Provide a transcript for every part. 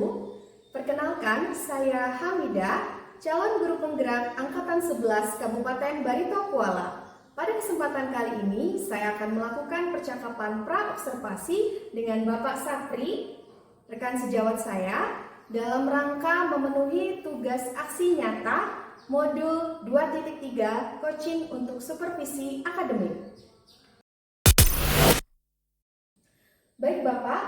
wabarakatuh. Perkenalkan, saya Hamidah, calon guru penggerak Angkatan 11 Kabupaten Barito Kuala. Pada kesempatan kali ini, saya akan melakukan percakapan pra-observasi dengan Bapak Sapri, rekan sejawat saya, dalam rangka memenuhi tugas aksi nyata modul 2.3 Coaching untuk Supervisi Akademik. Baik Bapak,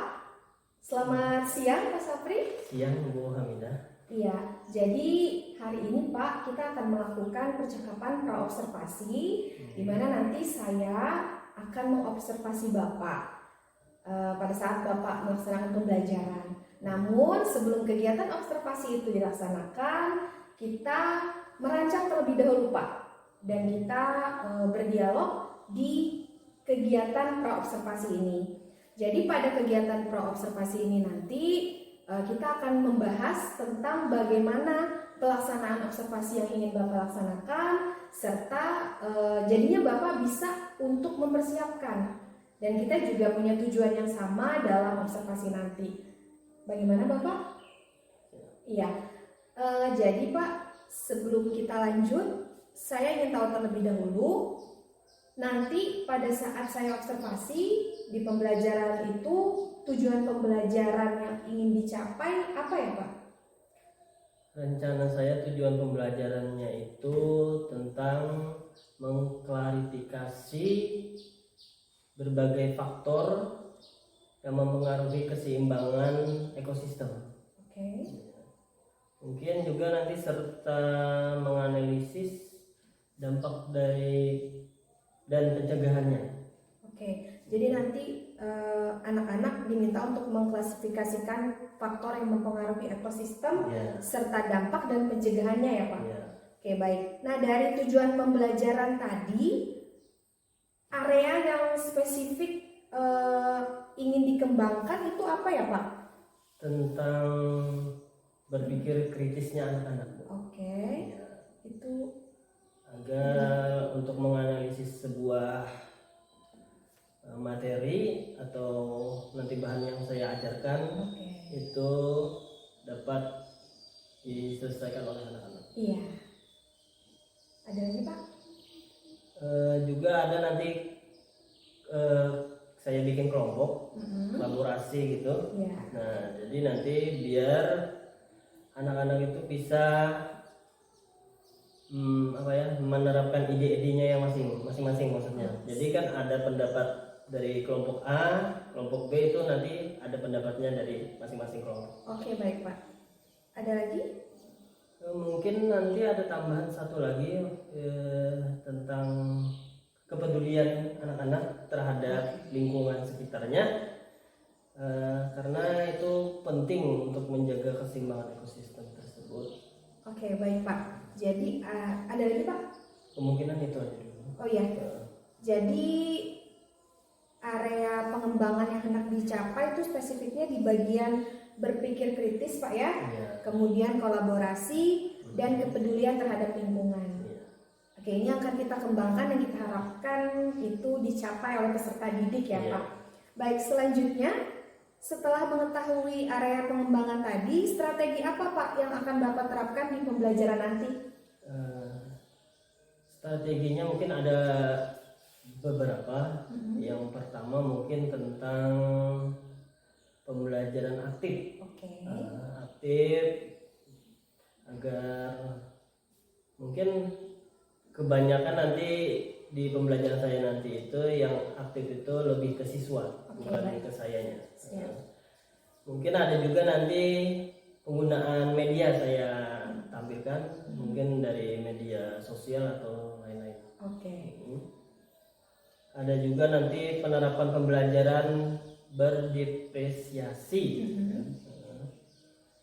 selamat siang Pak Sapri. Siang Bu Hamidah. Iya, jadi hari ini Pak kita akan melakukan percakapan pra-observasi di mana nanti saya akan mengobservasi Bapak pada saat Bapak melaksanakan pembelajaran. Namun sebelum kegiatan observasi itu dilaksanakan, kita merancang terlebih dahulu Pak, dan kita berdialog di kegiatan pra-observasi ini. Jadi pada kegiatan pra-observasi ini nanti kita akan membahas tentang bagaimana pelaksanaan observasi yang ingin Bapak laksanakan, serta jadinya Bapak bisa untuk mempersiapkan. Dan kita juga punya tujuan yang sama dalam observasi nanti. Bagaimana Bapak? Iya. Jadi Pak, sebelum kita lanjut, saya ingin tahu terlebih dahulu, nanti pada saat saya observasi di pembelajaran itu, tujuan pembelajaran yang ingin dicapai apa ya Pak? Rencana saya tujuan pembelajarannya itu tentang mengklarifikasi berbagai faktor yang mempengaruhi keseimbangan ekosistem. Oke. Mungkin juga nanti serta menganalisis dampak dari dan pencegahannya. Oke, jadi nanti anak-anak diminta untuk mengklasifikasikan faktor yang mempengaruhi ekosistem serta dampak dan pencegahannya ya Pak? Oke, baik. Nah, dari tujuan pembelajaran tadi, area yang spesifik ingin dikembangkan itu apa ya Pak? Tentang berpikir kritisnya anak-anak. Oke, itu agar untuk menganalisis sebuah materi atau nanti bahan yang saya ajarkan itu dapat diselesaikan oleh anak-anak. Iya. Ada lagi Pak? Juga ada nanti saya bikin kelompok kolaborasi gitu. Iya. Nah jadi nanti biar anak-anak itu bisa menerapkan ide-idenya yang masing-masing maksudnya. Jadi kan ada pendapat dari kelompok A, kelompok B itu nanti ada pendapatnya dari masing-masing kelompok. Oke, baik Pak. Ada lagi? Mungkin nanti ada tambahan satu lagi tentang kepedulian anak-anak terhadap lingkungan sekitarnya, karena itu penting untuk menjaga keseimbangan ekosistem tersebut. Oke, baik Pak. Jadi ada lagi Pak? Kemungkinan itu aja dulu. Oh iya. Jadi area pengembangan yang hendak dicapai itu spesifiknya di bagian berpikir kritis Pak ya. Kemudian kolaborasi dan kepedulian terhadap lingkungan. Oke, ini akan kita kembangkan dan kita harapkan itu dicapai oleh peserta didik ya Pak. Baik, selanjutnya setelah mengetahui area pengembangan tadi, strategi apa Pak yang akan Bapak terapkan di pembelajaran nanti? Strateginya mungkin ada beberapa. Yang pertama mungkin tentang pembelajaran aktif. Aktif agar mungkin kebanyakan nanti di pembelajaran saya nanti itu yang aktif itu lebih ke siswa, bukan ke sayanya. Mungkin ada juga nanti penggunaan media saya tampilkan, mungkin dari media sosial atau lain-lain. Ada juga nanti penerapan pembelajaran berdiferensiasi.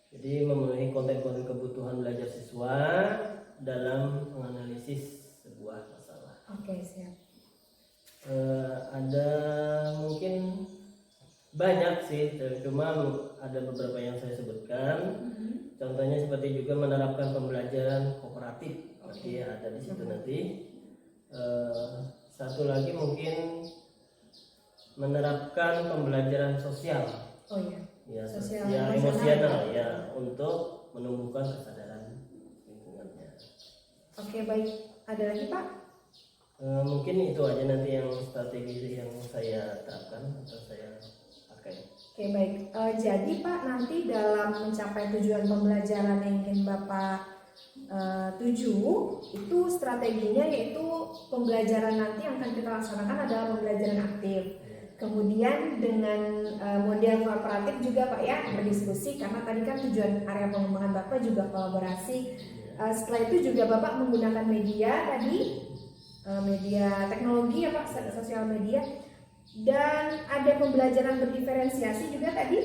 Jadi memenuhi konten-konten kebutuhan belajar siswa dalam menganalisis sebuah masalah. Oke, siap. Ada mungkin banyak sih, cuma ada beberapa yang saya sebutkan. Contohnya seperti juga menerapkan pembelajaran kooperatif. Nanti ada di situ nanti. Satu lagi mungkin menerapkan pembelajaran sosial. Oh iya. ya Sosial sosial emosional. emosional ya untuk menumbuhkan kesadaran lingkungannya. Oke, baik. Ada lagi Pak? Mungkin itu aja nanti yang strategi yang saya terapkan atau saya pakai. Oke, baik. Jadi Pak, nanti dalam mencapai tujuan pembelajaran yang ingin Bapak tuju, itu strateginya yaitu pembelajaran nanti yang akan kita laksanakan adalah pembelajaran aktif. Kemudian dengan model kooperatif juga Pak ya, berdiskusi karena tadi kan tujuan area pengembangan Bapak juga kolaborasi. Setelah itu juga Bapak menggunakan media tadi, media teknologi ya Pak, sosial media, dan ada pembelajaran berdiferensiasi juga tadi,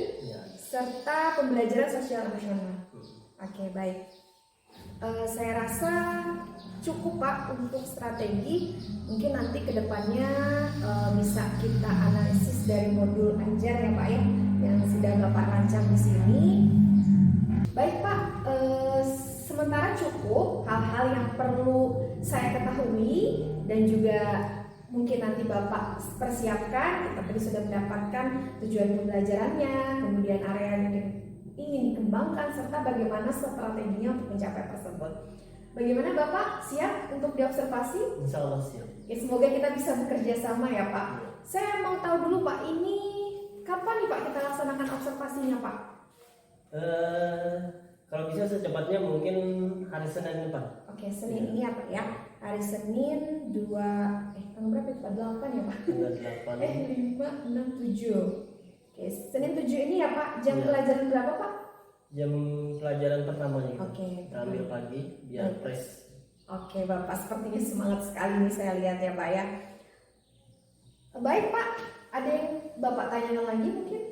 serta pembelajaran sosial emosional. Oke, baik. Saya rasa cukup Pak untuk strategi. Mungkin nanti kedepannya bisa kita analisis dari modul Anjar ya Pak ya, yang sudah Bapak rancang di sini. Baik Pak, sementara cukup hal-hal yang perlu saya ketahui dan juga mungkin nanti Bapak persiapkan. Kita tadi sudah mendapatkan tujuan pembelajarannya, kemudian area yang ingin dikembangkan, serta bagaimana strateginya untuk mencapai tersebut. Bagaimana Bapak, siap untuk diobservasi? Insya Allah siap. Ya, semoga kita bisa bekerja sama ya Pak. Saya mau tahu dulu Pak, ini kapan nih Pak kita laksanakan observasinya Pak? Kalau bisa secepatnya mungkin hari Senin depan. Oke, Senin ini ya Pak ya. Hari Senin 2 tanggal berapa itu Pak? 8 ya Pak? Tanggal 8. 5, 6, 7. Oke, Senin 7 ini ya Pak. Jam Ya. pelajaran berapa Pak? Jam pelajaran pertamanya. Oke. Kita ambil pagi biar fresh. Oke Bapak, sepertinya semangat sekali nih saya lihat ya Pak ya. Baik Pak, ada yang Bapak tanyakan lagi mungkin?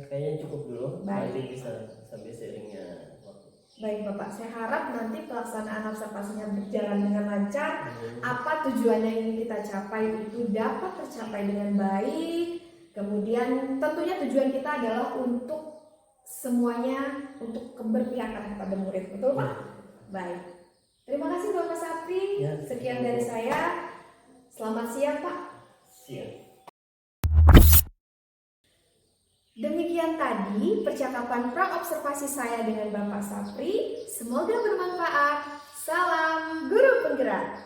Kayaknya cukup dulu. Baik. Nanti bisa sampai seiringnya waktu. Baik Bapak, saya harap nanti pelaksanaan observasinya berjalan dengan lancar. Apa tujuan yang ingin kita capai itu dapat tercapai dengan baik. Kemudian tentunya tujuan kita adalah untuk semuanya, untuk keberpihakan kepada murid, betul Pak? Baik. Terima kasih Bapak Sapri. Ya. Sekian dari saya. Selamat siang Pak. Siap. Demikian tadi percakapan pra-observasi saya dengan Bapak Sapri. Semoga bermanfaat. Salam Guru Penggerak.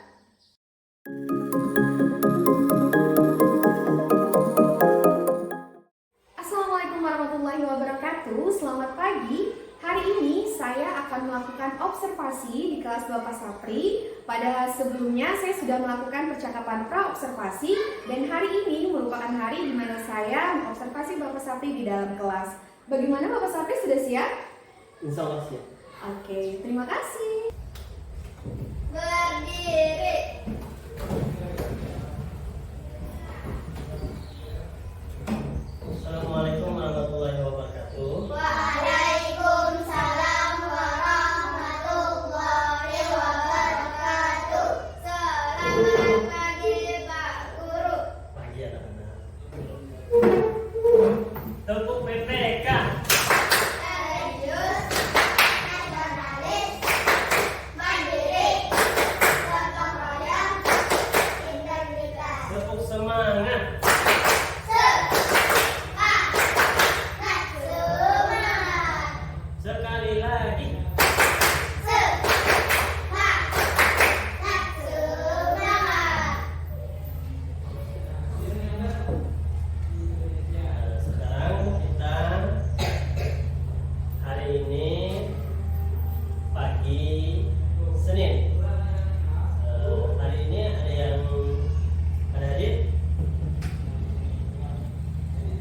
Assalamualaikum warahmatullahi wabarakatuh. Selamat pagi. Hari ini saya akan melakukan observasi di kelas Bapak Sapri. Pada sebelumnya saya sudah melakukan percakapan pra-observasi, dan hari ini merupakan hari di mana saya mengobservasi Bapak Sapri di dalam kelas. Bagaimana Bapak Sapri, sudah siap? Insya Allah siap. Oke, terima kasih. Berdiri. Assalamualaikum warahmatullahi wabarakatuh. Waalaikumsalam warahmatullahi wabarakatuh. Selamat pagi Pak Guru. Pagi anak-anak. Tepuk PPK. Religius, nasionalis, mandiri, gotong royong, integritas. Tepuk semangat. Semangat. Sekali lagi. Sekarang kita hari ini pagi Senin. Hari ini ada yang hadir?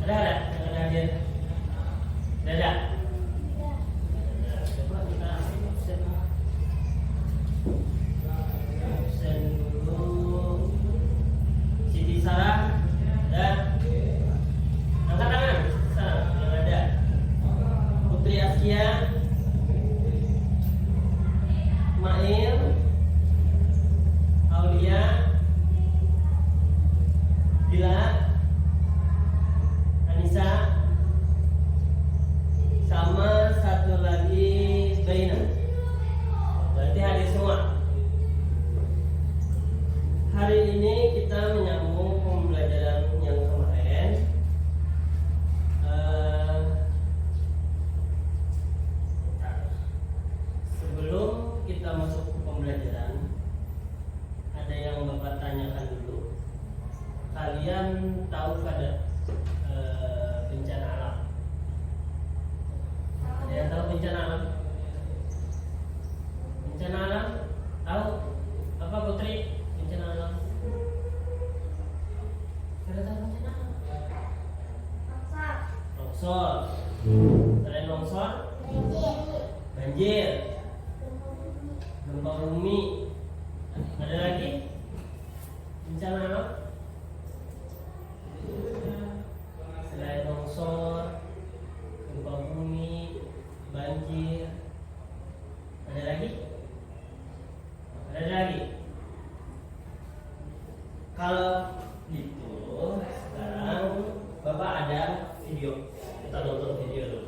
Ada hadir? Ada. Coba kita absen dulu. Siti Sarah, ada. Angkat tangan, Sarah, yang ada. Putri Askia, Mail, Aulia, Bila, Anissa, sama satu lagi Baina. Berarti hadir semua. Hari ini kita menyambung pembelajaran yang kemarin. bencana alam? Bencana alam? Tahu apa Putri? Bencana alam? Ada tahu bencana alam? Longsor. Selain longsor, banjir, gempa bumi. Ada lagi bencana alam? Selain longsor, gempa bumi, banjir, ada lagi? Ada lagi? Kalau gitu, sekarang Bapak ada video. Kita nonton video dulu.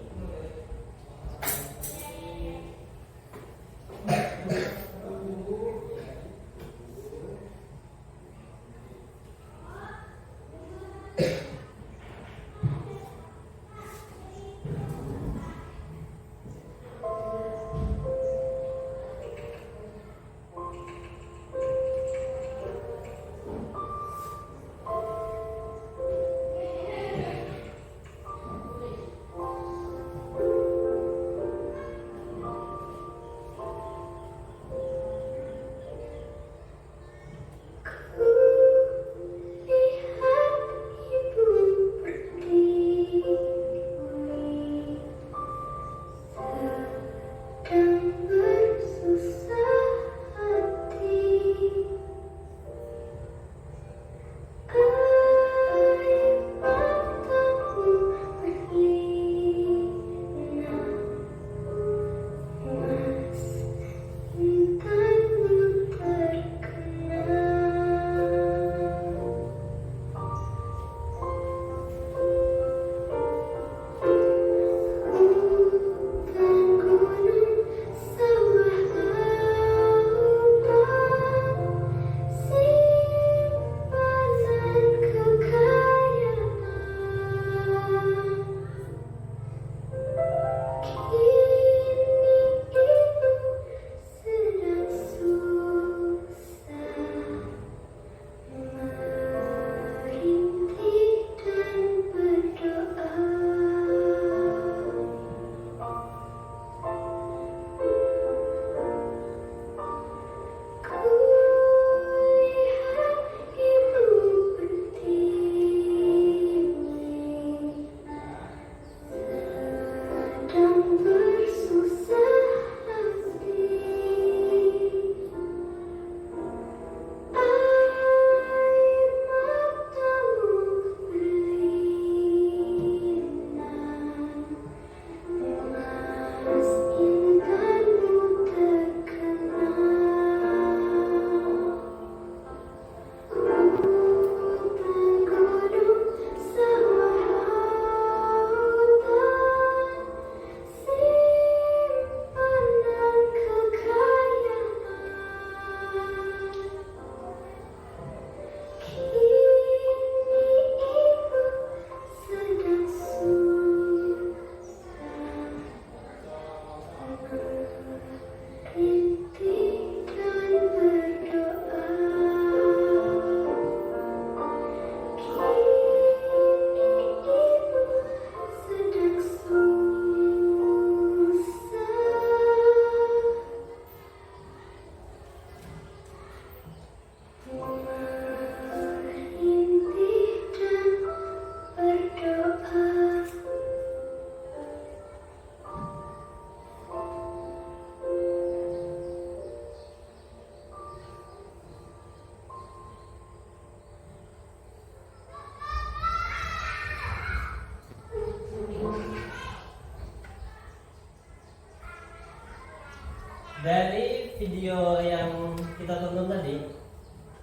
Dari video yang kita tonton tadi,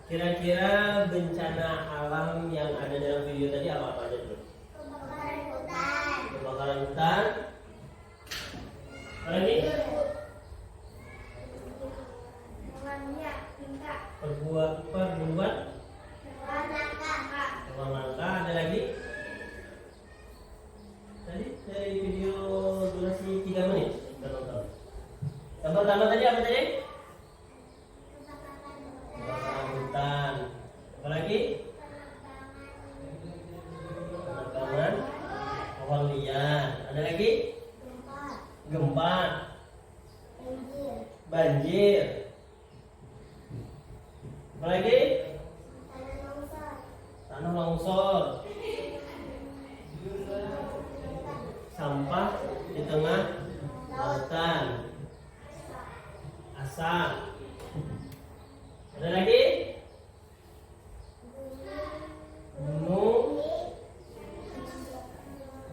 kira-kira bencana alam yang ada dalam video tadi apa aja dulu? Kebakaran hutan. Kebakaran hutan. Apa lagi? Orangnya minta Perburuan. langkah. Hewan langka. Ada lagi? Tadi dari video durasi 3 menit kita nonton. Yang pertama tadi apa tadi? Kebakaran hutan. Apa lagi? Penebangan pohon liar. Ada lagi? gempa, banjir, banjir. Apa lagi? tanah longsor, Tanah longsor. Sampah di tengah lautan. Asap. Ada lagi? Gunung,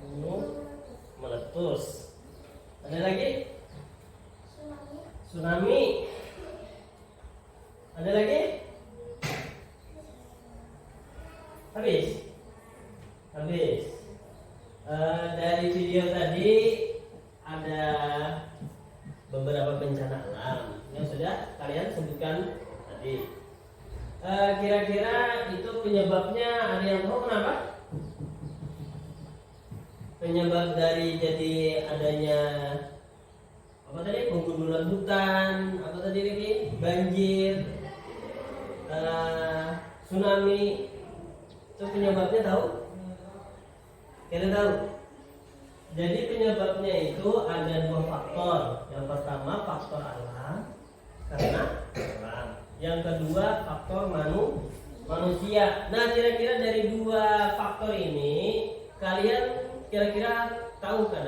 gunung meletus. Ada lagi? Tsunami. Ada lagi? Habis? Habis. Dari video tadi ada beberapa bencana alam yang sudah kalian sebutkan tadi. Kira-kira itu penyebabnya ada yang tahu kenapa? Penyebab dari jadi adanya apa tadi? Penggundulan hutan, apa tadi lagi? Banjir, tsunami. Itu penyebabnya tahu? Kalian tahu? Jadi penyebabnya itu ada dua faktor. Yang pertama faktor alam karena alam. Yang kedua faktor manusia. Nah, kira-kira dari dua faktor ini kalian kira-kira tahu kan?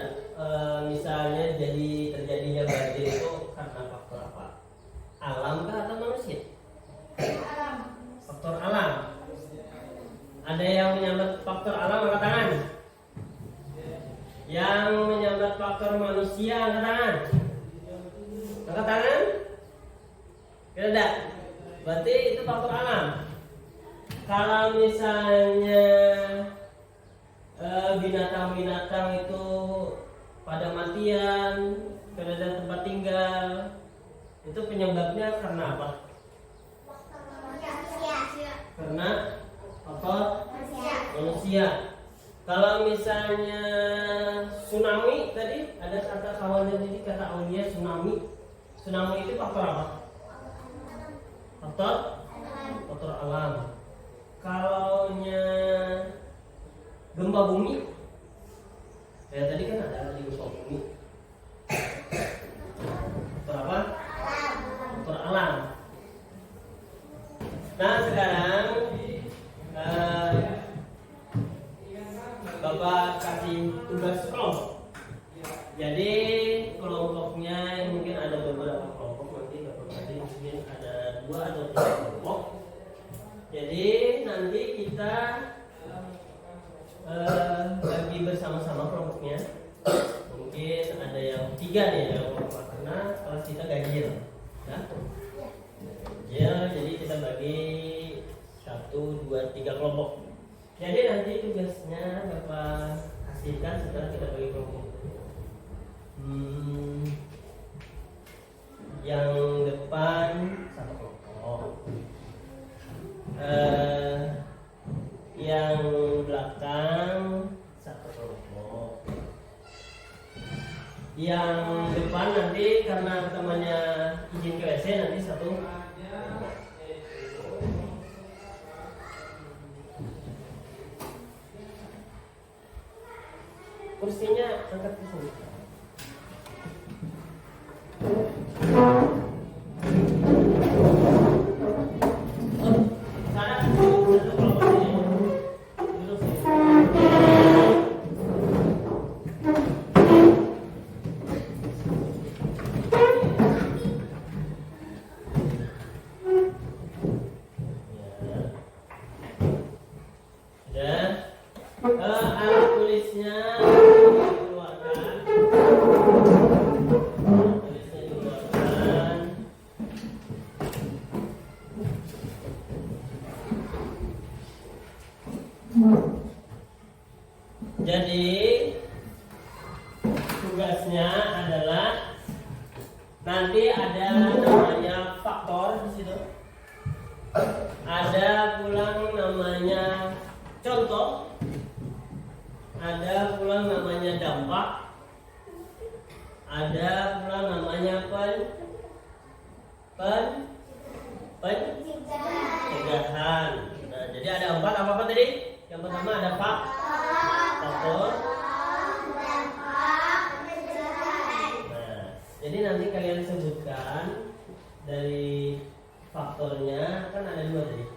Misalnya jadi terjadinya banjir itu karena faktor apa? Alam kah atau manusia? alam, Faktor alam. Ada yang menyambat faktor alam angkat tangan. Yang menyambat faktor manusia angkat tangan. Angkat tangan. Tidak. Berarti itu faktor alam. Kalau misalnya binatang-binatang itu pada matian, tidak ada tempat tinggal, itu penyebabnya karena apa? manusia, Karena faktor manusia, manusia. Kalau misalnya tsunami tadi ada kata kawannya tadi kata Aulia tsunami. Tsunami itu faktor apa? Faktor alam. Kalaunya gempa bumi, ya tadi kan ada lagi gempa bumi. Faktor apa? Faktor alam. Nah sekarang Bapak kasih tugas kelompok. Jadi kelompoknya mungkin ada beberapa kelompok, nanti Bapak kasih mungkin ada 2 atau 3 kelompok. Jadi nanti kita bagi bersama-sama kelompoknya. Mungkin ada yang 3 nih yang kelompok karena kelas kita ganjil, ya. Ya, jadi kita bagi 1, 2, 3 kelompok. Jadi nanti tugasnya Bapak kasihkan setelah kita bagi kelompok. Yang depan 1 kelompok. Yang belakang 1 kelompok. Yang depan nanti karena temannya izin ke WC nanti 1 kelompok. Kursinya angkat ke sini. Sana duduk kelompok sini. Duduk sini. Ya. Alat tulisnya dikeluarkan. Alat tulisnya dikeluarkan. Jadi tugasnya adalah nanti ada namanya faktor di situ. Ada pula namanya contoh. Ada pula namanya dampak. Ada pula namanya pencegahan. Nah, jadi ada 4 apa tadi? Yang pertama ada faktor. Jadi nanti kalian sebutkan dari faktornya, kan ada dua tadi.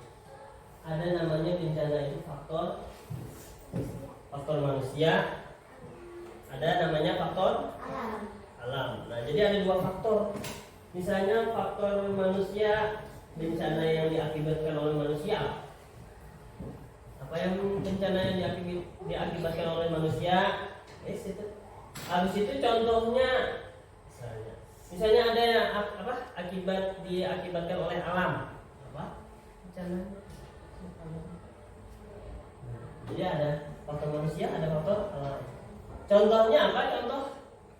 Ada namanya bencana itu faktor manusia, ada namanya faktor Alam. alam. Nah, jadi ada dua faktor. Misalnya faktor manusia, bencana yang diakibatkan oleh manusia. Apa yang bencana yang diakibatkan oleh manusia? Itu. Habis itu contohnya, misalnya ada yang diakibatkan oleh alam. Apa? Bencana. Jadi ada faktor manusia, ada faktor alam. Contohnya apa? Contoh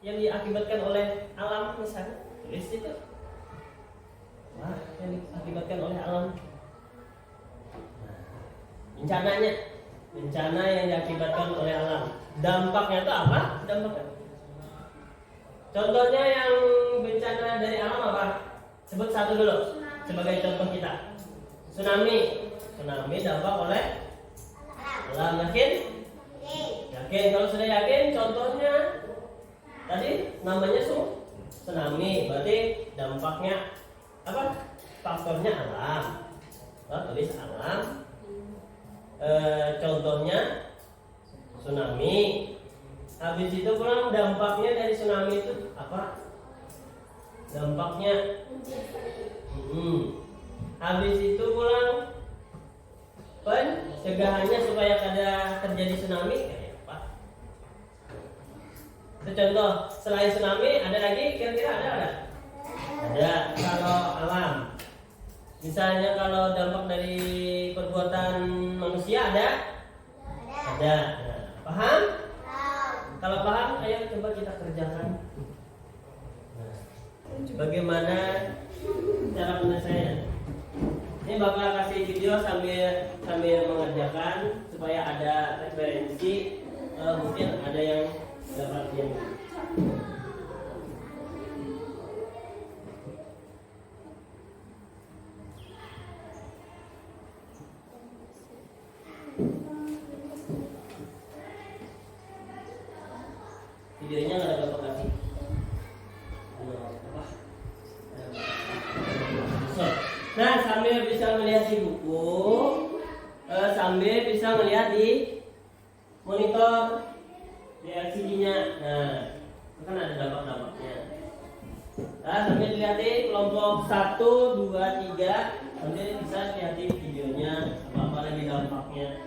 yang diakibatkan oleh alam misalnya. Tulis itu. Wah, yang diakibatkan oleh alam. Bencananya, bencana yang diakibatkan oleh alam. Dampaknya itu apa? Dampaknya. Contohnya yang bencana dari alam apa? Sebut satu dulu sebagai contoh kita. Tsunami. Tsunami dampak oleh alam. Yakin? Yakin. Kalau sudah yakin, contohnya tadi namanya tsunami. Berarti dampaknya apa? Faktornya alam. Tulis alam. Contohnya tsunami. Habis itu pulang dampaknya dari tsunami itu apa? Dampaknya habis itu pulang pencegahannya supaya kada terjadi tsunami kayak apa? Itu contoh. Selain tsunami ada lagi kira-kira ada? Ada. Kalau alam, misalnya kalau dampak dari perbuatan manusia ada? Ada. Nah, paham? Kalau paham, ayo coba kita kerjakan. Nah, bagaimana cara penyelesaian? Ini bakal kasih video sambil mengerjakan supaya ada referensi. Mungkin ada yang dapat yang videonya nggak ada bapak kasih. Nah, sambil bisa melihat di buku, sambil bisa melihat di monitor, di LCD-nya. Nah, itu kan ada dampak-dampaknya. Nah, sambil dilihat di kelompok 1, 2, 3, sambil bisa lihat di videonya apa lagi dampaknya.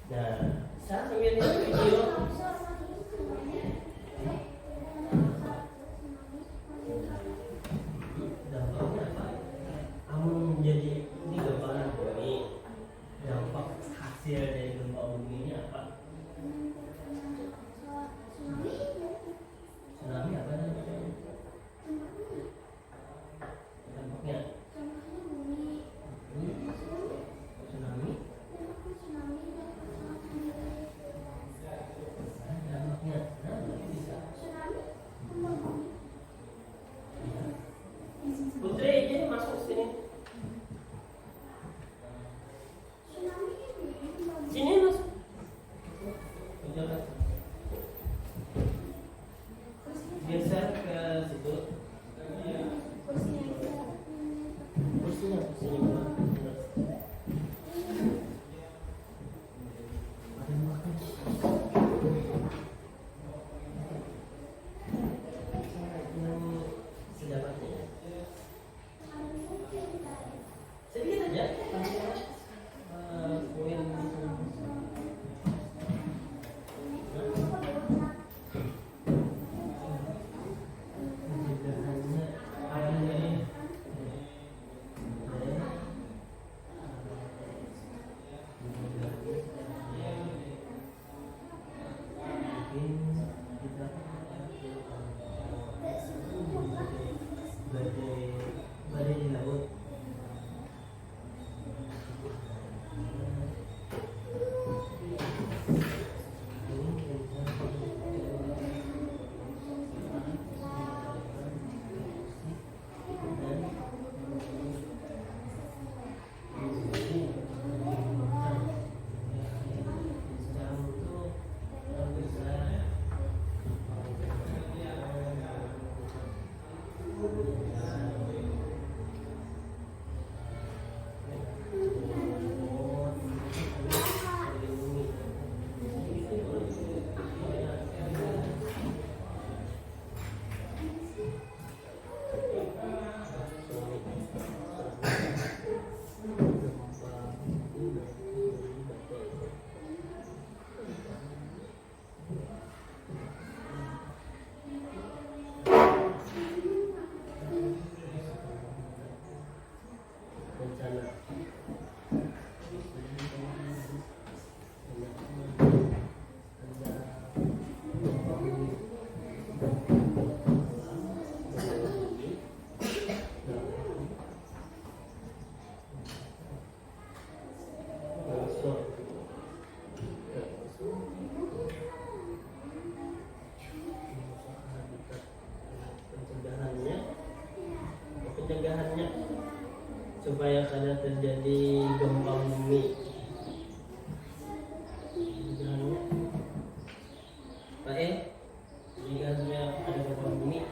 Nah, saya sambil lihat video. Dampaknya apa? Amun menjadi ini gambaran bumi. Dampak hasil dari gempa bumi ini apa? Tsunami apa namanya? Dampaknya tsunami. Dampaknya, nah, bisa. Putri, jadi masuk sini. Sini masuk. Geser ke situ. Kursinya. Ada makan. Sedapatnya. Sedikit aja. bencana. Pencegahannya supaya kada terjadi gempa bumi. Pencegahannya, Pak jika supaya ada gempa bumi.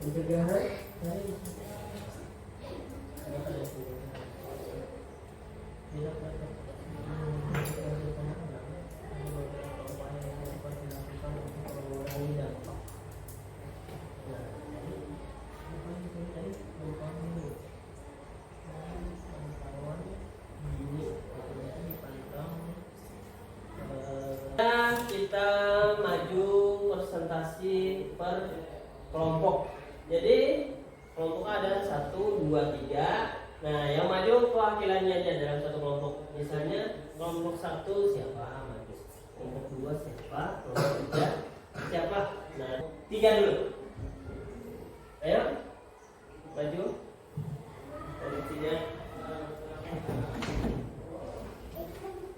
Pencegahan kita maju presentasi per kelompok. Jadi kelompok ada 1, 2, 3. Nah, yang maju perwakilannya aja dalam satu kelompok. Misalnya kelompok 1 siapa maju, kelompok 2 siapa, kelompok 3 siapa. Nah, 3 dulu. Ayo maju. Posisinya.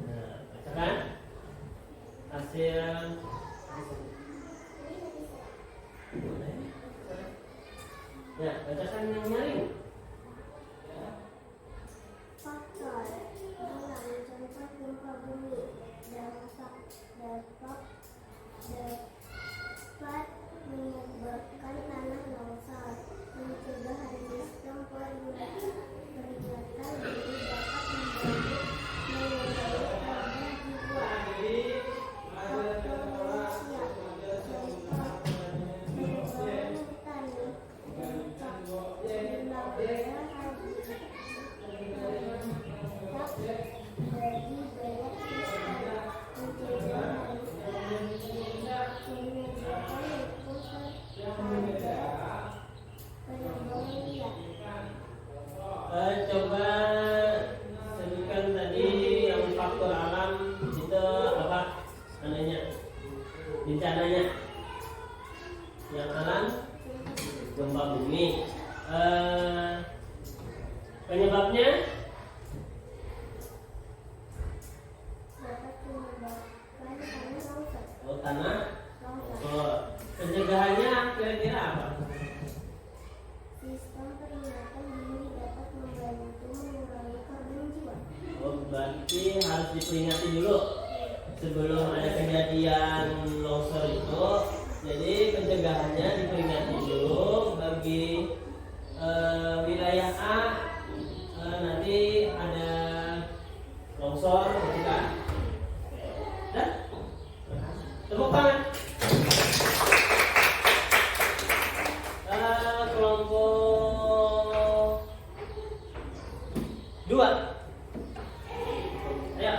Nah, bacakan hasil. Ya, bacakan yang nyaring. Faktor dalam contoh gempa bumi dapat menyebabkan tanah longsor. Mencegah sistem peringatan dini dapat mengurangi korban jiwa. Faktor manusia, contoh perubahan hutan, dampak jumlah habitat bagi banyak sistem. Mencegah menyediakan lingkungan terhadap perubahan liar. Coba sebutkan tadi yang faktor alam itu apa namanya, bencananya. Yang alam gempa bumi. Penyebabnya Dapat menyebabkan tanah longsor. tanah. Pencegahannya kira-kira apa? Sistem peringatan dini dapat membantu mengurangi korban jiwa. Berarti harus diperingati dulu sebelum ada kejadian longsor itu. Jadi pencegahannya diperingati dulu bagi wilayah A, nanti ada longsor ketika. Dan tepuk tangan. Kelompok 2. Ayo.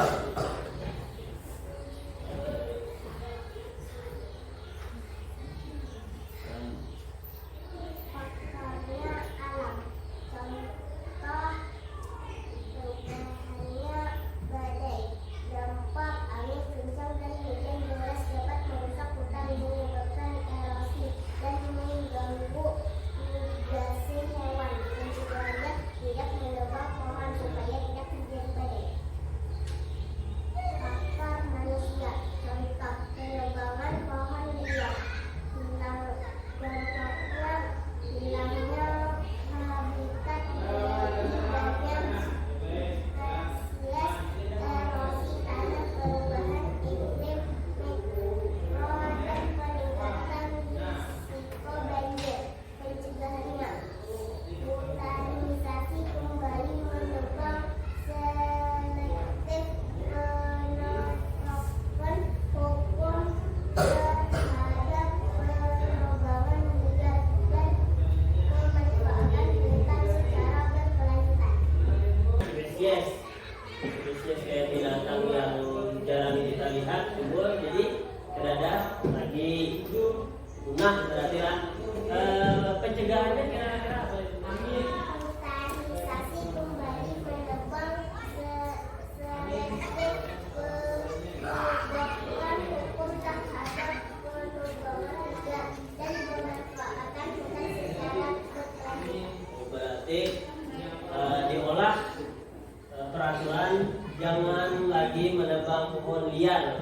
Faktornya alam, contoh perubahannya badai.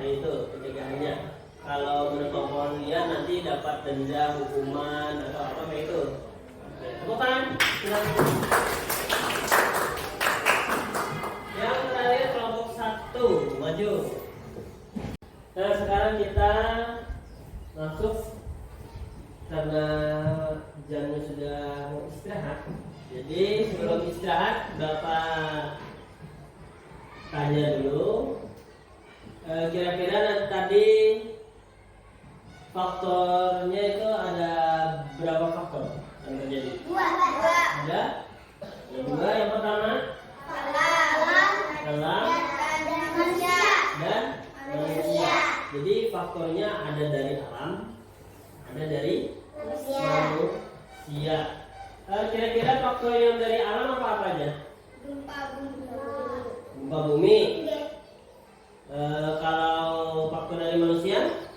hari itu pencegahannya. Kalau menebang pohon liar nanti dapat denda, hukuman atau apa kayak itu. Oke, tepuk tangan. Silakan. Yang terakhir kelompok 1 maju. Nah sekarang kita masuk karena jamnya sudah mau istirahat. Jadi sebelum istirahat Bapak tanya dulu, kira-kira tadi faktornya itu ada berapa faktor yang terjadi? Dua. Ada? Yang dua, yang pertama alam dan manusia. Jadi faktornya ada dari alam, ada dari manusia. Kira-kira faktor yang dari alam apa aja? Gempa bumi. Kalau faktor dari manusia?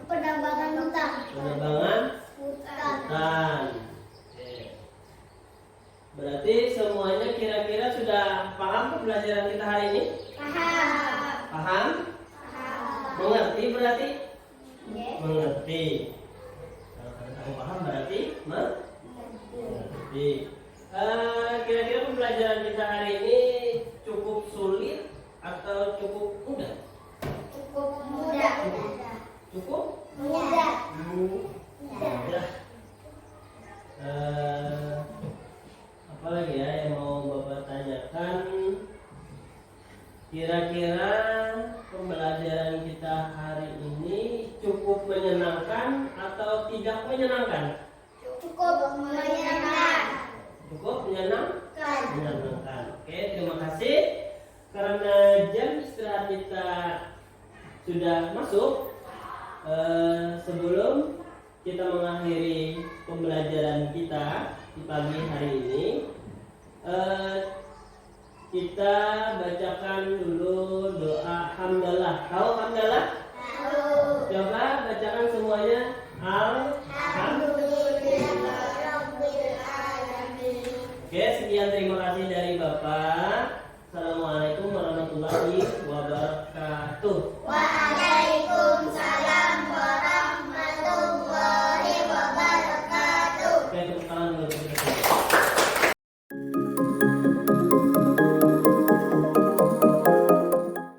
Penerbangan hutan. Penerbangan hutan. Oke. Berarti semuanya kira-kira sudah paham pembelajaran kita hari ini? Paham? Mengerti berarti? Mengerti. Kalau kamu paham berarti mengerti. Kira-kira pembelajaran kita hari ini cukup sulit atau cukup mudah? Cukup mudah. Cukup Mudah. mudah. Apa lagi ya yang mau Bapak tanyakan? Kira-kira pembelajaran kita hari ini cukup menyenangkan atau tidak menyenangkan? Cukup menyenangkan. Cukup menyenangkan. Oke, terima kasih. Karena jam istirahat kita sudah masuk, sebelum kita mengakhiri pembelajaran kita di pagi hari ini, kita bacakan dulu doa hamdalah. Tahu hamdalah? Coba bacakan semuanya. Oke, sekian, terima kasih dari Bapak. Assalamualaikum warahmatullahi wabarakatuh. Waalaikumsalam warahmatullahi wabarakatuh. Oke, tepuk tangan dulu.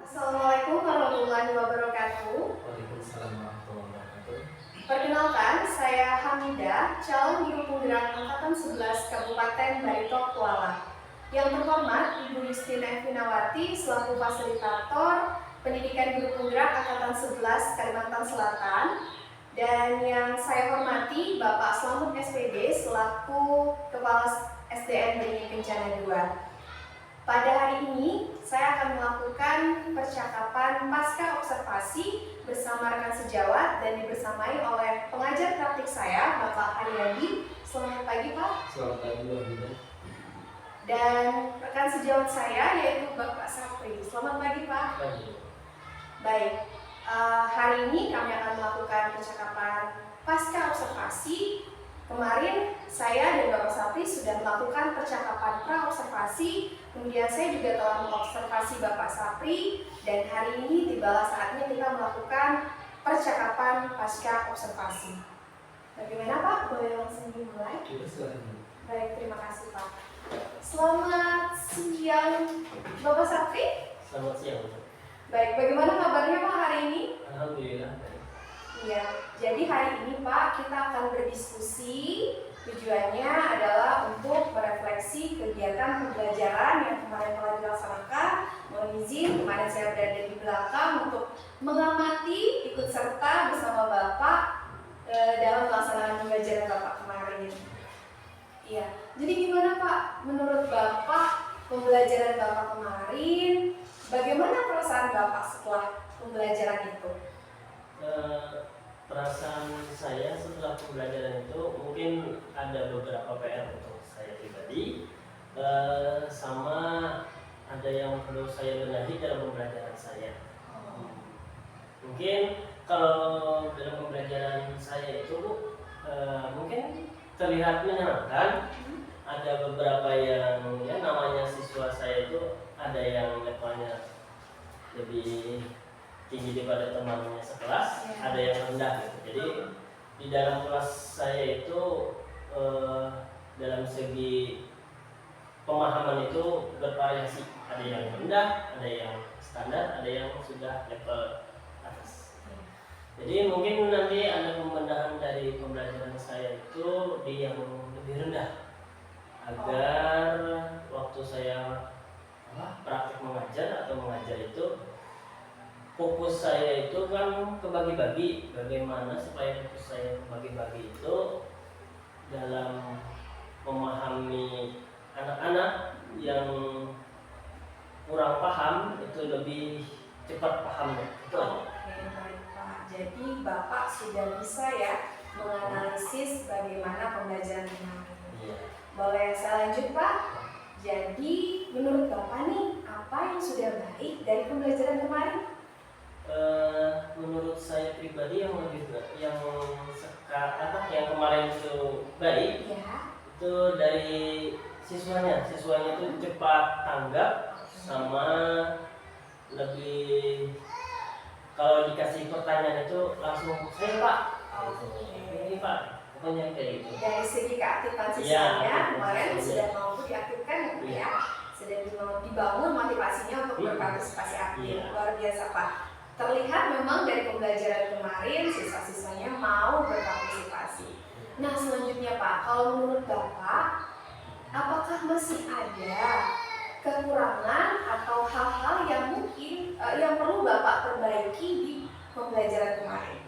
Assalamualaikum warahmatullahi wabarakatuh. Waalaikumsalam warahmatullahi wabarakatuh. Perkenalkan, saya Hamidah, calon guru penggerak angkatan 11 Kabupaten Barito Kuala. Yang terhormat Ibu Justina Evinawati selaku fasilitator pendidikan guru penggerak angkatan 11 Kalimantan Selatan, dan yang saya hormati Bapak Slamet SPD selaku Kepala SDN Beringin Kencana 2. Pada hari ini, saya akan melakukan percakapan pasca observasi bersama rekan sejawat dan dibersamai oleh pengajar praktik saya, Bapak Haryadi. Selamat pagi, Pak. Selamat pagi, Bu. Dan rekan sejawat saya yaitu Bapak Sapri. Selamat pagi, Pak. Baik, hari ini kami akan melakukan percakapan pasca observasi. Kemarin saya dan Bapak Sapri sudah melakukan percakapan pra-observasi, kemudian saya juga telah mengobservasi Bapak Sapri, dan hari ini tibalah saatnya kita melakukan percakapan pasca observasi. Bagaimana, Pak? Boleh langsung dimulai? Baik, terima kasih, Pak. Selamat siang, Bapak Sapri. Selamat siang. Baik, bagaimana kabarnya Pak hari ini? Alhamdulillah. Iya, jadi hari ini Pak kita akan berdiskusi. Tujuannya adalah untuk merefleksi kegiatan pembelajaran yang kemarin telah dilaksanakan. Mohon izin, kemarin saya berada di belakang untuk mengamati, ikut serta bersama Bapak dalam pelaksanaan pembelajaran Bapak kemarin. Iya, jadi gimana Pak? Menurut Bapak pembelajaran Bapak kemarin, bagaimana perasaan Bapak setelah pembelajaran itu? Perasaan saya setelah pembelajaran itu mungkin ada beberapa PR untuk saya pribadi, sama ada yang perlu saya benahi dalam pembelajaran saya. Mungkin kalau dalam pembelajaran saya itu mungkin terlihat menyenangkan. Ada beberapa yang ya namanya siswa saya itu ada yang levelnya lebih tinggi daripada temannya sekelas, ada yang rendah gitu. Jadi di dalam kelas saya itu dalam segi pemahaman itu bervariasi, ada yang rendah, ada yang standar, ada yang sudah level atas. Jadi mungkin nanti ada pembenahan dari pembelajaran saya itu di yang lebih rendah, agar waktu saya praktik mengajar atau mengajar itu fokus saya itu kan kebagi-bagi. Bagaimana supaya fokus saya kebagi-bagi itu dalam memahami anak-anak yang kurang paham itu lebih cepat pahamnya. Itu aja. Oke, baik Pak. Jadi Bapak sudah bisa ya menganalisis bagaimana pembelajaran kemarin. Iya. Boleh saya lanjut Pak? Jadi menurut Bapak nih, apa yang sudah baik dari pembelajaran kemarin? Menurut saya pribadi yang kemarin itu baik, Ya. itu dari siswanya itu cepat tanggap, sama lebih kalau dikasih pertanyaan itu langsung saya Pak, ini Pak, pokoknya kayak gitu. Dari segi keaktifan Iya, siswanya kemarin iya. sudah mampu diaktifkan ya, sudah dibangun motivasinya untuk berpartisipasi aktif. Iya. Luar biasa Pak. Terlihat memang dari pembelajaran kemarin siswa-siswanya mau berpartisipasi. Nah selanjutnya Pak, kalau menurut Bapak, apakah masih ada kekurangan atau hal-hal yang mungkin yang perlu Bapak perbaiki di pembelajaran kemarin?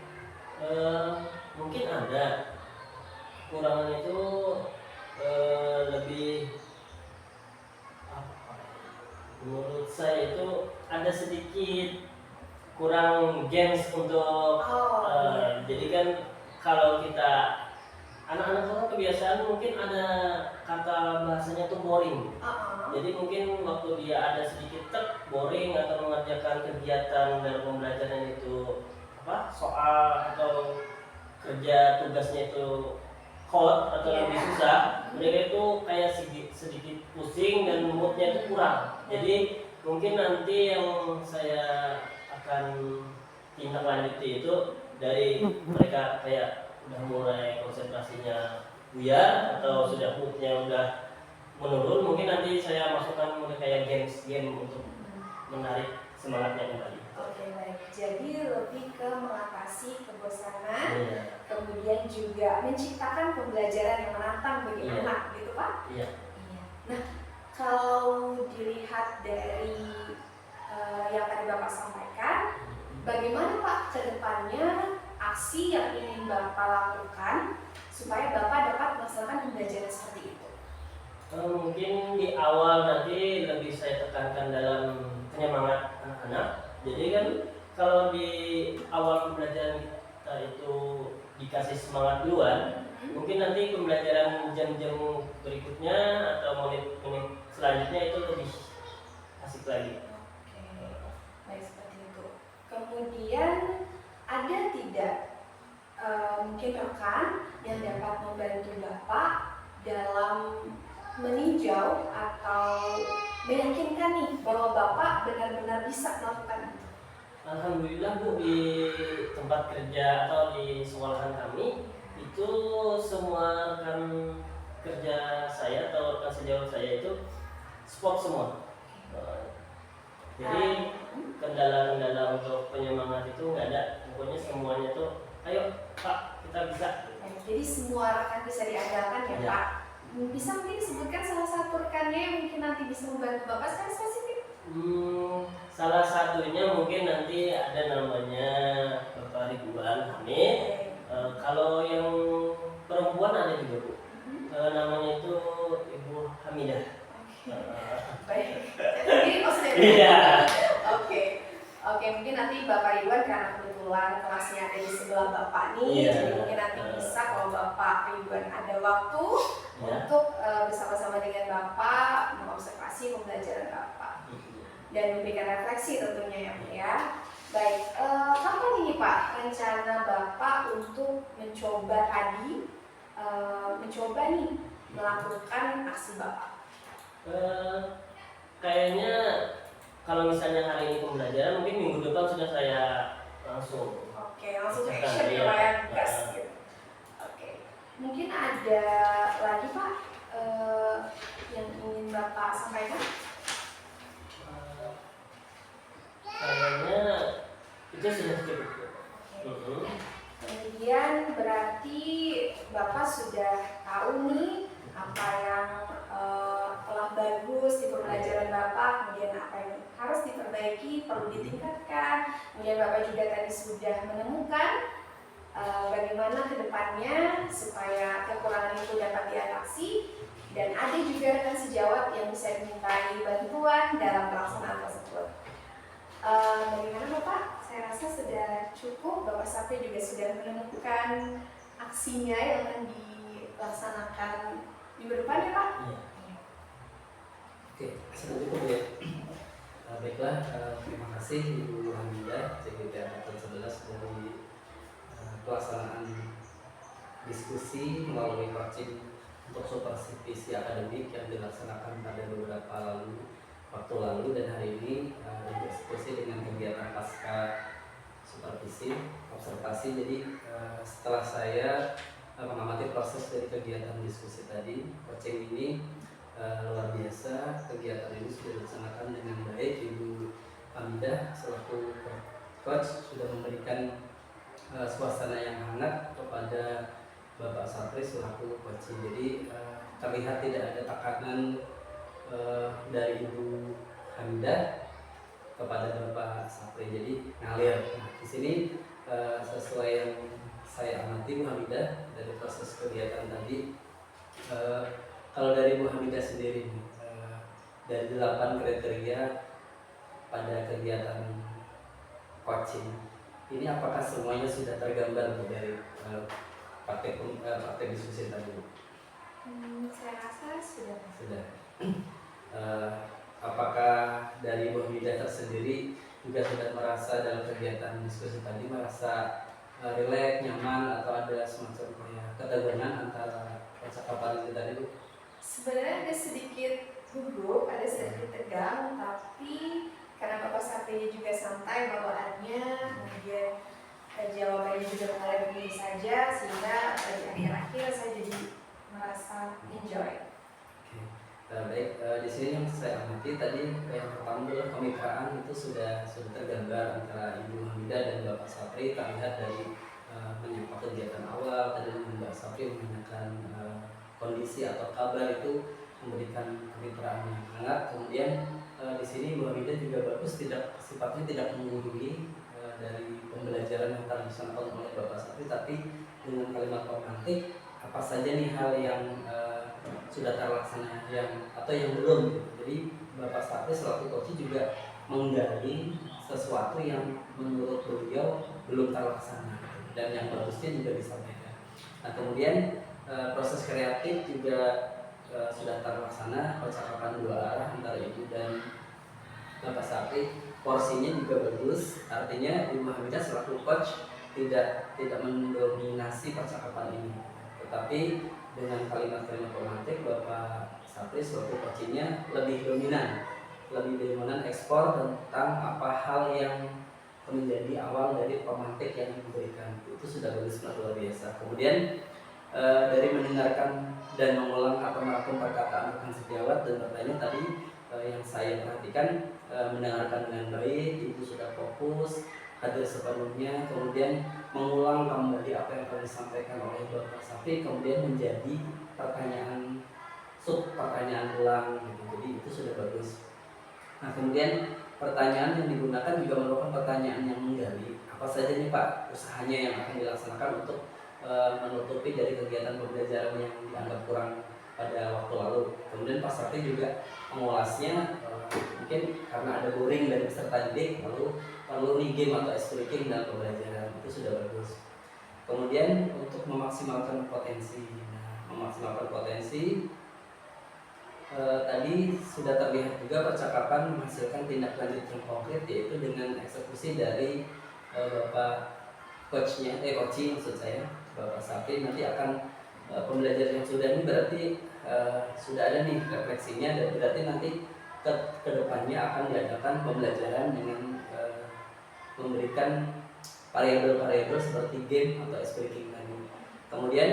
Mungkin ada kekurangan itu lebih apa ya? Menurut saya itu ada sedikit kurang games untuk jadi kan kalau kita anak-anak orang kebiasaan mungkin ada kata bahasanya tuh boring. Jadi mungkin waktu dia ada sedikit boring atau mengerjakan kegiatan dalam pembelajaran itu soal atau kerja tugasnya itu hot atau lebih susah, mereka itu kayak sedikit pusing dan moodnya itu kurang. Jadi mungkin nanti yang saya akan tindak lanjuti itu dari mereka kayak udah mulai konsentrasinya buyar atau sudah moodnya udah menurun, mungkin nanti saya masukkan kayak game untuk menarik semangatnya kembali. Oke baik, jadi lebih ke mengatasi kebosanan, kemudian juga menciptakan pembelajaran yang menantang bagi anak, gitu Pak? Iya. Nah, kalau dilihat dari yang tadi Bapak sampaikan, bagaimana Pak ke depannya aksi yang ingin Bapak lakukan supaya Bapak dapat melaksanakan pembelajaran seperti itu? Mungkin di awal nanti lebih saya tekankan dalam penyemangat anak-anak. Jadi kan kalau di awal pembelajaran kita itu dikasih semangat duluan, mungkin nanti pembelajaran jam-jam berikutnya atau menit-menit selanjutnya itu lebih asik lagi. Oke, baik seperti itu. Kemudian ada tidak mungkin rekan yang dapat membantu Bapak dalam meninjau atau meyakinkan nih bahwa Bapak benar-benar bisa melakukan itu? Alhamdulillah Bu, di tempat kerja atau di sekolahan kami itu semua rekan kerja saya atau rekan sejawat saya itu sport semua. Jadi kendala-kendala untuk penyemangat itu nggak ada, pokoknya semuanya tuh ayo Pak kita bisa. Jadi semua rekan bisa diandalkan ya Pak. Bisa mungkin disebutkan salah satu rekannya yang mungkin nanti bisa membantu Bapak secara spesifik? Salah satunya mungkin nanti ada namanya Bapak Ridwan Hamid. Kalau yang perempuan ada juga Bu. Namanya itu Ibu Hamidah. Baik. Ini maksudnya. Iya. Oke, mungkin nanti Bapak Ridwan karena kebetulan kelasnya ada di sebelah Bapak nih, jadi mungkin nanti bisa kalau Bapak Ridwan ada waktu untuk bersama-sama dengan Bapak mengobservasi pembelajaran Bapak dan memberikan refleksi tentunya ya Bu ya. Baik, kapan ini Pak rencana Bapak untuk mencoba nih melakukan aksi Bapak? Kayaknya kalau misalnya hari ini pembelajaran, mungkin minggu depan sudah saya langsung. Oke, langsung Akan, action ya iya. Pak ya, gas gitu. Oke, mungkin ada lagi Pak yang ingin Bapak sampaikan? Kayaknya itu sudah cukup. Kemudian berarti Bapak sudah tahu nih apa yang telah bagus di pembelajaran Bapak, kemudian apa yang harus diperbaiki, perlu ditingkatkan. Kemudian Bapak juga tadi sudah menemukan bagaimana kedepannya supaya kekurangan itu dapat diatasi. Dan ada juga rekan sejawat yang bisa dimintai bantuan dalam pelaksanaan tersebut. Bagaimana Bapak? Saya rasa sudah cukup. Bapak Sapri juga sudah menemukan aksinya yang akan dilaksanakan minggu depan ya Pak? Iya. Oke, sudah cukup ya. Baiklah, terima kasih Ibu Hamidah, Sekretariat Angkatan 11 dari pelaksanaan diskusi melalui coaching untuk supervisi akademik yang dilaksanakan pada beberapa waktu lalu dan hari ini berdiskusi dengan kegiatan pasca supervisi observasi. Jadi setelah saya mengamati proses dari kegiatan diskusi tadi, coaching ini luar biasa. Kegiatan ini sudah dilaksanakan dengan baik. Ibu Hamidah selaku coach sudah memberikan suasana yang hangat kepada Bapak Sapri selaku coach. Jadi terlihat tidak ada tekanan dari Ibu Hamidah kepada Bapak Sapri, jadi ngalir. Nah, di sini sesuai yang saya amati Bu Hamidah dari proses kegiatan tadi, kalau dari Bu Hamidah sendiri dari 8 kriteria pada kegiatan coaching ini, apakah semuanya sudah tergambar Bu, dari praktek diskusi tadi Bu? Saya rasa sudah. Apakah dari Bu Hamidah tersendiri juga sudah merasa dalam kegiatan diskusi tadi merasa rileks, nyaman, atau ada semacam kayak ketegangan antara percakapan itu tadi Bu? Sebenarnya ada sedikit gugup, ada sedikit tegang, tapi karena Bapak Sapri juga santai bawaannya, kemudian jawabannya juga mengalir begini saja, sehingga di akhir-akhir saya jadi merasa enjoy. Baik, di sini yang saya amati tadi yang pertama adalah kemitraan itu sudah tergambar antara Ibu Hamidah dan Bapak Sapri, terlihat dari menyapa kegiatan awal tadi Mbak Sapri menanyakan kondisi atau kabar itu memberikan kemitraan yang hangat. Kemudian di sini Bu Hamidah juga bagus, sifatnya tidak menggurui dari pembelajaran yang telah disampaikan oleh Bapak Sapri, tapi dengan kalimat pemantik apa saja nih hal yang sudah terlaksana atau yang belum gitu. Jadi Bapak Sapri selaku coach juga menggali sesuatu yang menurut beliau belum terlaksana dan yang bagusnya juga disampaikan. Nah, kemudian proses kreatif juga sudah terlaksana, percakapan dua arah antara Ibu dan Bapak Sapri, porsinya juga bagus. Artinya Ibu Hamidah selaku coach tidak mendominasi percakapan ini, tetapi dengan kalimat-kalimat pemantik Bapak Sapri selaku coachingnya lebih dominan ekspor tentang apa hal yang menjadi awal dari pemantik yang diberikan. Itu sudah bagus, luar biasa. Kemudian dari mendengarkan dan mengulang atau merangkum perkataan rekan sejawat dan pertanyaan tadi yang saya perhatikan, mendengarkan dengan baik, Ibu sudah fokus, hadir sepenuhnya, kemudian mengulang kembali apa yang telah disampaikan oleh Bapak Sapri, kemudian menjadi pertanyaan ulang gitu. Jadi itu sudah bagus. Nah, kemudian pertanyaan yang digunakan juga merupakan pertanyaan yang menggali apa saja nih Pak usahanya yang akan dilaksanakan untuk menutupi dari kegiatan pembelajaran yang dianggap kurang pada waktu lalu. Kemudian Pak Sapri juga mengulasnya, mungkin karena ada boring dari peserta didik, lalu perlu nih game atau ice breaking dalam pembelajaran, itu sudah bagus. Kemudian untuk memaksimalkan potensi, tadi sudah terlihat juga percakapan menghasilkan tindak lanjut yang konkret, yaitu dengan eksekusi dari Bapak coaching maksud saya, Bapak Sapri. Nanti akan pembelajaran yang sudah ini berarti sudah ada nih refleksinya, dan berarti nanti kedepannya akan diadakan pembelajaran dengan memberikan variabel-variabel seperti game atau ice breaking tadi. Kemudian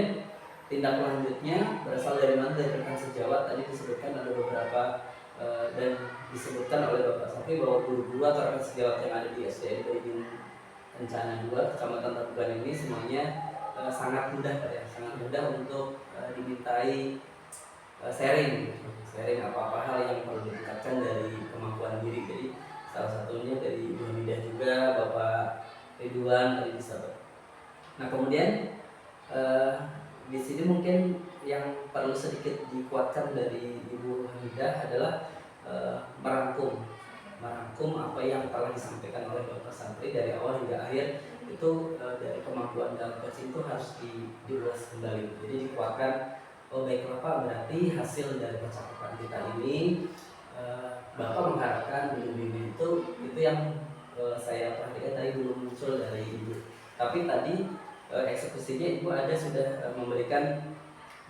tindak lanjutnya berasal dari mana? Dari rekan sejawat tadi disebutkan ada beberapa dan disebutkan oleh Bapak Sapri bahwa guru-guru atau rekan sejawat yang ada di SDN Beringin Kencana 2 Kecamatan Tabukan ini semuanya sangat mudah Pak ya, sangat mudah untuk dimintai sharing apa-apa hal yang perlu ditingkatkan dari kemampuan diri. Jadi salah satunya dari Ibu Hamidah juga, Bapak Ridwan tadi disebut. Nah kemudian di sini mungkin yang perlu sedikit dikuatkan dari Ibu Hamidah adalah merangkum apa yang telah disampaikan oleh Bapak Sapri dari awal hingga akhir. Itu dari kemampuan dalam coaching itu harus diulas kembali. Jadi dikuatkan, oh baiklah Pak, berarti hasil dari percakapan kita ini Bapak mengharapkan bimbing itu yang saya perhatikan tadi belum muncul dari Ibu. Tapi tadi eksekusinya Ibu ada sudah memberikan,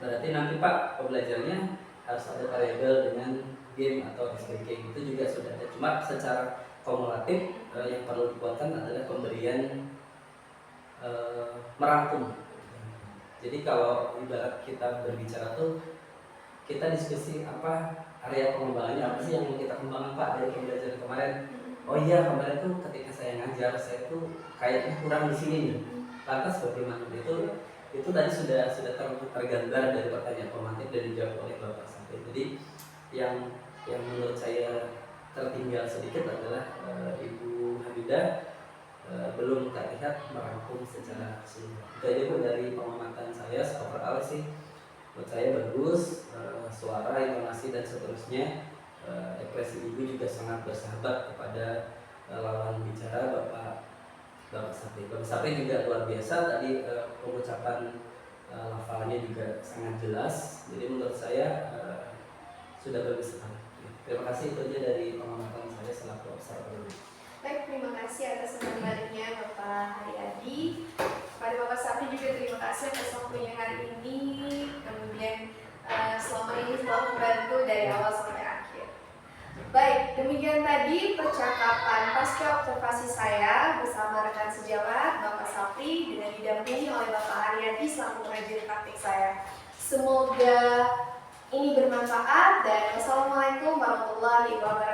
berarti nanti Pak pembelajarannya harus ada variabel dengan game atau SPK, itu juga sudah ada. Cuma secara kumulatif yang perlu dikuatkan adalah pemberian merangkum. Jadi kalau ibarat kita berbicara tuh, kita diskusi apa area pengembangannya, apa sih yang mau kita kembangkan Pak dari pembelajaran kemarin. Oh iya, kemarin tuh ketika saya ngajar, saya tuh kayaknya kurang di sini nih. Lantas bagaimana? Itu tadi sudah tergambar dari pertanyaan pemantik dan dijawab oleh Bapak Sapri. Jadi yang menurut saya tertinggal sedikit adalah Ibu Hamidah belum terlihat merangkum secara keseluruhan. Itu aja Bu dari pengamatan saya. Overall sih menurut saya bagus, suara, intonasi dan seterusnya. Ekspresi Ibu juga sangat bersahabat kepada lawan bicara Bapak Sapri. Bapak Sapri juga luar biasa tadi, pengucapan lafalnya juga sangat jelas. Jadi menurut saya sudah bagus sekali. Terima kasih, itu aja dari pengamatan saya selaku observer. Baik, terima kasih atas penambahannya Bapak Haryadi. Pada Bapak Sapri juga terima kasih atas waktunya hari ini. Kemudian selama ini telah membantu dari awal sampai akhir. Baik, demikian tadi percakapan pasca observasi saya bersama rekan sejawat Bapak Sapri dengan didampingi oleh Bapak Haryadi selaku pengajar praktik saya. Semoga ini bermanfaat dan wassalamualaikum warahmatullahi wabarakatuh.